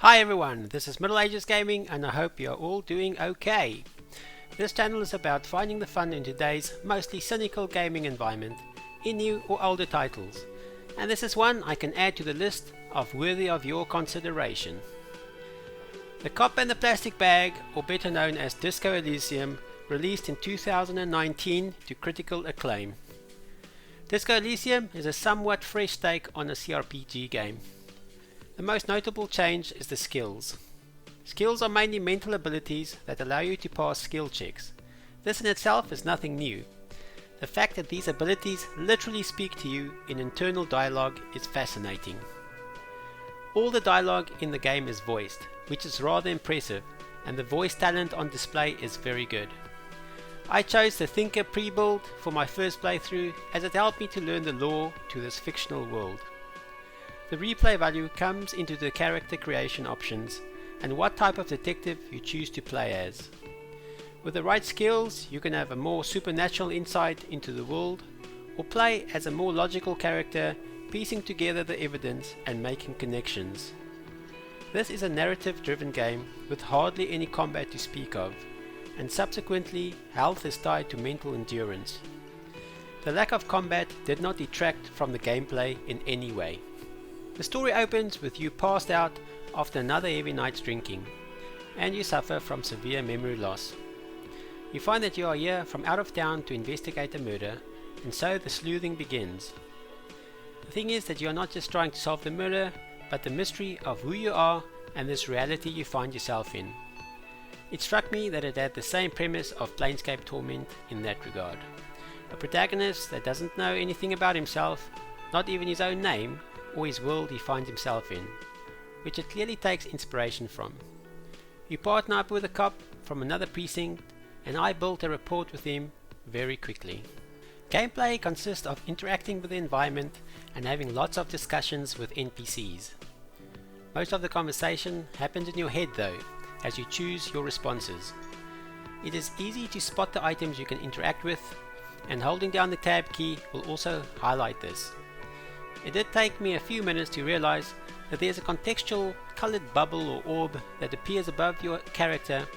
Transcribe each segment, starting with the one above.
Hi everyone, this is Middle Ages Gaming and I hope you're all doing okay. This channel is about finding the fun in today's mostly cynical gaming environment in new or older titles, and this is one I can add to the list of worthy of your consideration. The Cop and the Plastic Bag, or better known as Disco Elysium, released in 2019 to critical acclaim. Disco Elysium is a somewhat fresh take on a CRPG game. The most notable change is the skills. Skills are mainly mental abilities that allow you to pass skill checks. This in itself is nothing new. The fact that these abilities literally speak to you in internal dialogue is fascinating. All the dialogue in the game is voiced, which is rather impressive, and the voice talent on display is very good. I chose the Thinker pre-build for my first playthrough as it helped me to learn the lore to this fictional world. The replay value comes into the character creation options and what type of detective you choose to play as. With the right skills, you can have a more supernatural insight into the world, or play as a more logical character, piecing together the evidence and making connections. This is a narrative-driven game with hardly any combat to speak of, and subsequently health is tied to mental endurance. The lack of combat did not detract from the gameplay in any way. The story opens with you passed out after another heavy night's drinking, and you suffer from severe memory loss. You find that you are here from out of town to investigate a murder, and so the sleuthing begins. The thing is that you are not just trying to solve the murder, but the mystery of who you are and this reality you find yourself in. It struck me that it had the same premise of Planescape Torment in that regard. A protagonist that doesn't know anything about himself, not even his own name, or his world he finds himself in, which it clearly takes inspiration from. You partner up with a cop from another precinct, and I built a rapport with him very quickly. Gameplay consists of interacting with the environment and having lots of discussions with NPCs. Most of the conversation happens in your head though, as you choose your responses. It is easy to spot the items you can interact with, and holding down the tab key will also highlight this. It did take me a few minutes to realize that there is a contextual colored bubble or orb that appears above your character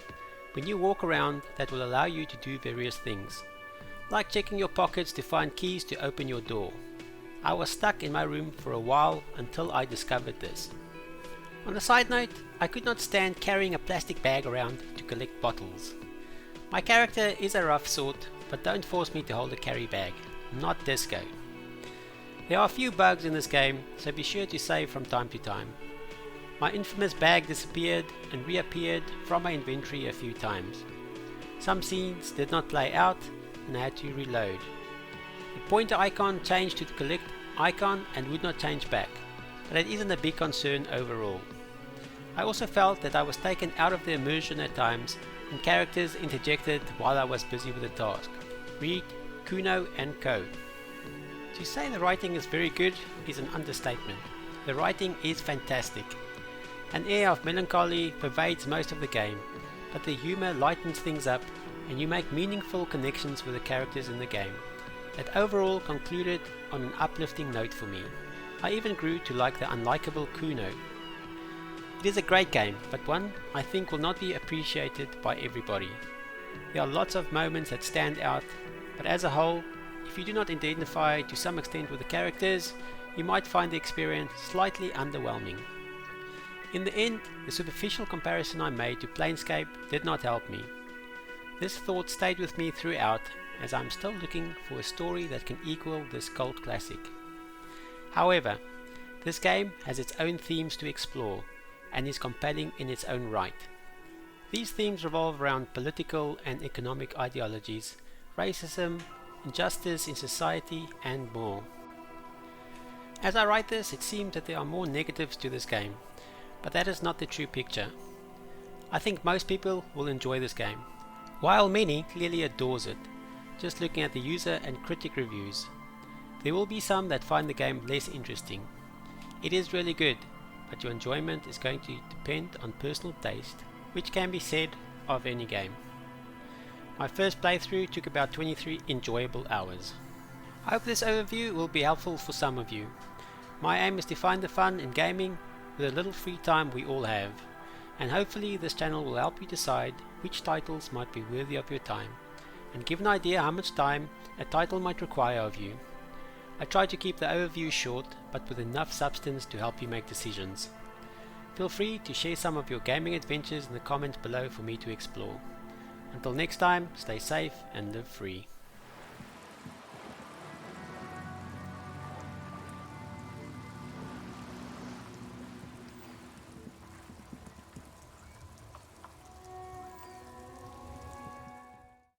when you walk around that will allow you to do various things, like checking your pockets to find keys to open your door. I was stuck in my room for a while until I discovered this. On a side note, I could not stand carrying a plastic bag around to collect bottles. My character is a rough sort, but don't force me to hold a carry bag, not Disco. There are a few bugs in this game, so be sure to save from time to time. My infamous bag disappeared and reappeared from my inventory a few times. Some scenes did not play out and I had to reload. The pointer icon changed to the collect icon and would not change back, but it isn't a big concern overall. I also felt that I was taken out of the immersion at times and characters interjected while I was busy with a task. Read Kuno and Co. To say the writing is very good is an understatement. The writing is fantastic. An air of melancholy pervades most of the game, but the humor lightens things up and you make meaningful connections with the characters in the game that overall concluded on an uplifting note for me. I even grew to like the unlikable Kuno. It is a great game, but one I think will not be appreciated by everybody. There are lots of moments that stand out, but as a whole, if you do not identify to some extent with the characters, you might find the experience slightly underwhelming. In the end, the superficial comparison I made to Planescape did not help me. This thought stayed with me throughout, as I am still looking for a story that can equal this cult classic. However, this game has its own themes to explore, and is compelling in its own right. These themes revolve around political and economic ideologies, racism, injustice in society, and more. As I write this, it seems that there are more negatives to this game, but that is not the true picture. I think most people will enjoy this game, while many clearly adores it, just looking at the user and critic reviews. There will be some that find the game less interesting. It is really good, but your enjoyment is going to depend on personal taste, which can be said of any game. My first playthrough took about 23 enjoyable hours. I hope this overview will be helpful for some of you. My aim is to find the fun in gaming with a little free time we all have, and hopefully this channel will help you decide which titles might be worthy of your time, and give an idea how much time a title might require of you. I try to keep the overview short, but with enough substance to help you make decisions. Feel free to share some of your gaming adventures in the comments below for me to explore. Until next time, stay safe and live free.